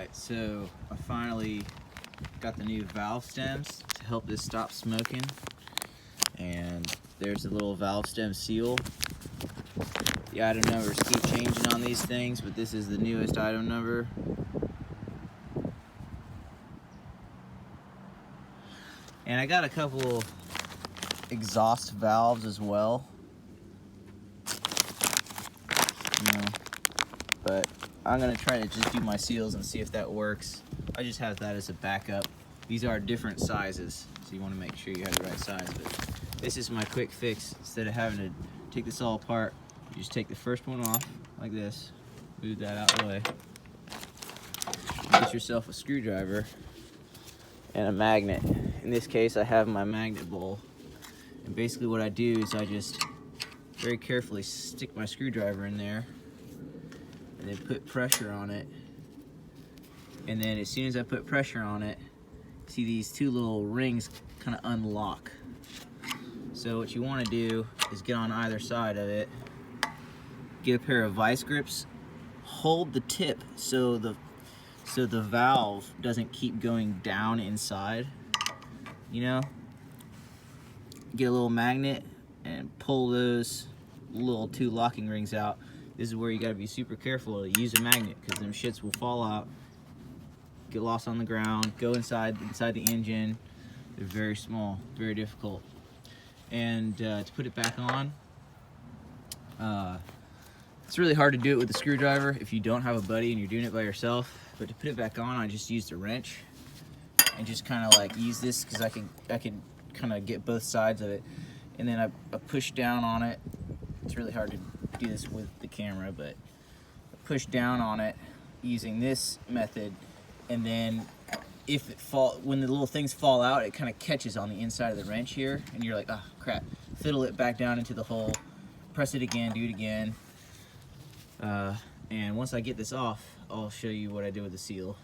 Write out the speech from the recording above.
Alright, so I finally got the new valve stems to help this stop smoking. And there's the little valve stem seal. The item numbers keep changing on these things, but this is the newest item number. And I got a couple exhaust valves as well. But I'm gonna try to just do my seals and see if that works. I just have that as a backup. These are different sizes, so you want to make sure you have the right size. But this is my quick fix. Instead of having to take this all apart, you just take the first one off like this, move that out of the way, get yourself a screwdriver and a magnet. In this case, I have my magnet bowl. And basically what I do is I just very carefully stick my screwdriver in there and then put pressure on it. And then as soon as I put pressure on it, see these two little rings kind of unlock. So what you want to do is get on either side of it, get a pair of vice grips, hold the tip so the valve doesn't keep going down inside, you know? Get a little magnet and pull those little two locking rings out. This is where you gotta be super careful to use a magnet, because them shits will fall out, get lost on the ground, go inside the engine. They're very small, very difficult. And to put it back on, it's really hard to do it with a screwdriver if you don't have a buddy and you're doing it by yourself. But to put it back on, I just used a wrench and just kind of like use this, because I can kind of get both sides of it. And then I push down on it. It's really hard to do this with the camera, but I push down on it using this method. And then when the little things fall out, it kind of catches on the inside of the wrench here, and you're like, oh crap, fiddle it back down into the hole, press it again, do it again. And once I get this off, I'll show you what I did with the seal.